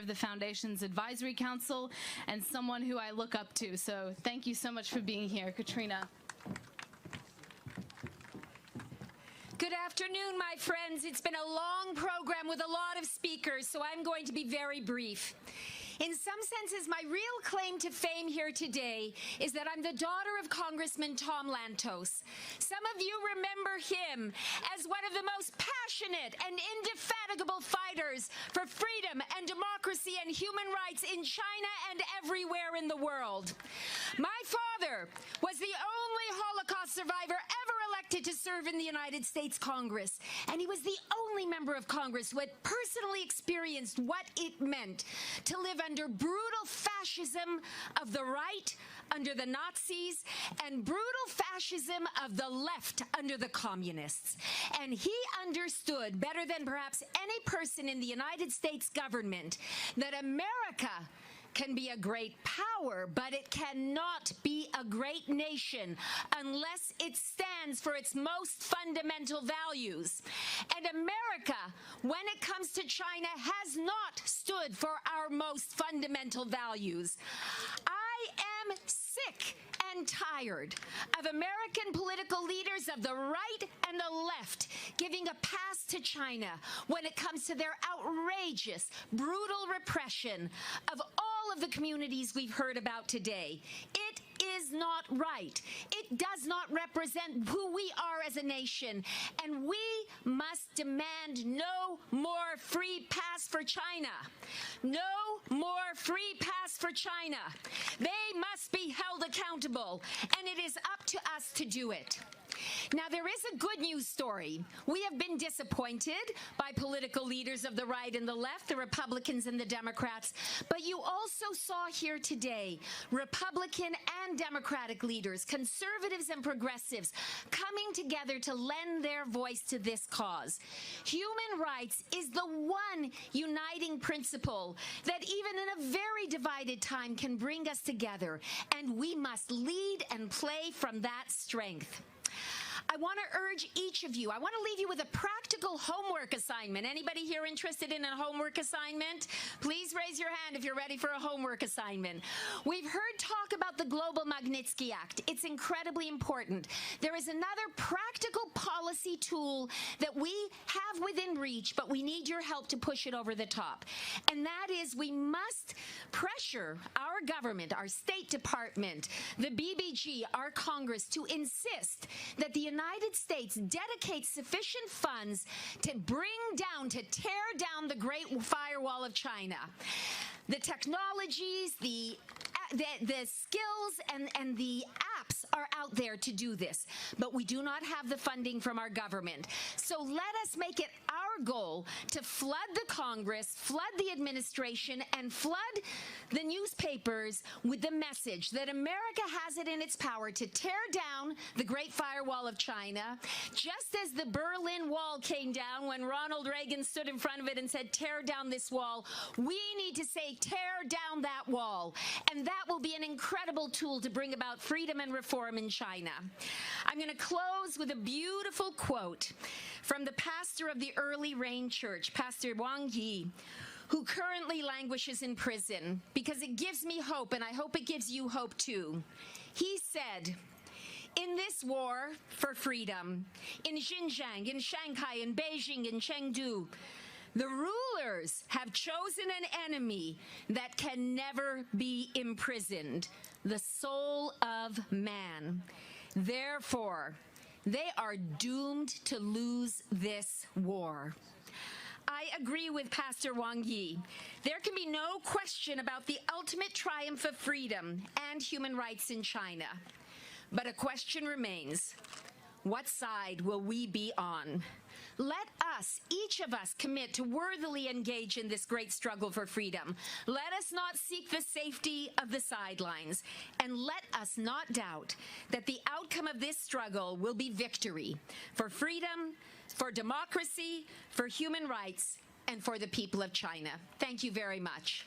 the Foundation's Advisory Council and someone who I look up to. So thank you so much for being here, Katrina. Good afternoon, my friends. It's been a long program with a lot of speakers, so I'm going to be very brief. In some senses, my real claim to fame here today is that I'm the daughter of Congressman Tom Lantos. Some of you remember him as one of the most passionate and indefatigable fighters for freedom and democracy and human rights in China and everywhere in the world. My father was the only Holocaust survivor ever elected to serve in the United States Congress, and he was the only member of Congress who had personally experienced what it meant to live under brutal fascism of the right under the Nazis and brutal fascism of the left under the communists. And he understood better than perhaps any person in the United States government that America can be a great power, but it cannot be a great nation unless it stands for its most fundamental values. And America, when it comes to China, has not stood for our most fundamental values. I am sick and tired of American political leaders of the right and the left giving a pass to China when it comes to their outrageous, brutal repression of all of the communities we've heard about today. It is not right. It does not represent who we are as a nation, and we must demand no more free pass for China. No more free pass for China. They must be held accountable, and it is up to us to do it. Now, there is a good news story. We have been disappointed by political leaders of the right and the left, the Republicans and the Democrats, but you also saw here today Republican and Democratic leaders, conservatives and progressives, coming together to lend their voice to this cause. Human rights is the one uniting principle that even in a very divided time can bring us together, and we must lead and play from that strength. I want to urge each of you, I want to leave you with a practical homework assignment. Anybody here interested in a homework assignment? Please raise your hand if you're ready for a homework assignment. We've heard talk about the Global Magnitsky Act. It's incredibly important. There is another practical policy tool that we have within reach, but we need your help to push it over the top. And that is, we must pressure our government, our State Department, the BBG, our Congress, to insist that the United States dedicates sufficient funds to tear down the Great Firewall of China. The technologies, the skills and the apps are out there to do this, but we do not have the funding from our government. So let us make it our goal to flood the Congress, flood the administration, and flood the newspapers with the message that America has it in its power to tear down the Great Firewall of China, just as the Berlin Wall came down when Ronald Reagan stood in front of it and said, tear down this wall. We need to say, tear down that wall. And that will be an incredible tool to bring about freedom and reform in China. I'm going to close with a beautiful quote from the pastor of the Early Rain Church, Pastor Wang Yi, who currently languishes in prison, because it gives me hope, and I hope it gives you hope too. He said, in this war for freedom, in Xinjiang, in Shanghai, in Beijing, in Chengdu, the rulers have chosen an enemy that can never be imprisoned, the soul of man. Therefore, they are doomed to lose this war. I agree with Pastor Wang Yi. There can be no question about the ultimate triumph of freedom and human rights in China. But a question remains. What side will we be on? Let us, each of us, commit to worthily engage in this great struggle for freedom. Let us not seek the safety of the sidelines. And let us not doubt that the outcome of this struggle will be victory for freedom, for democracy, for human rights, and for the people of China. Thank you very much.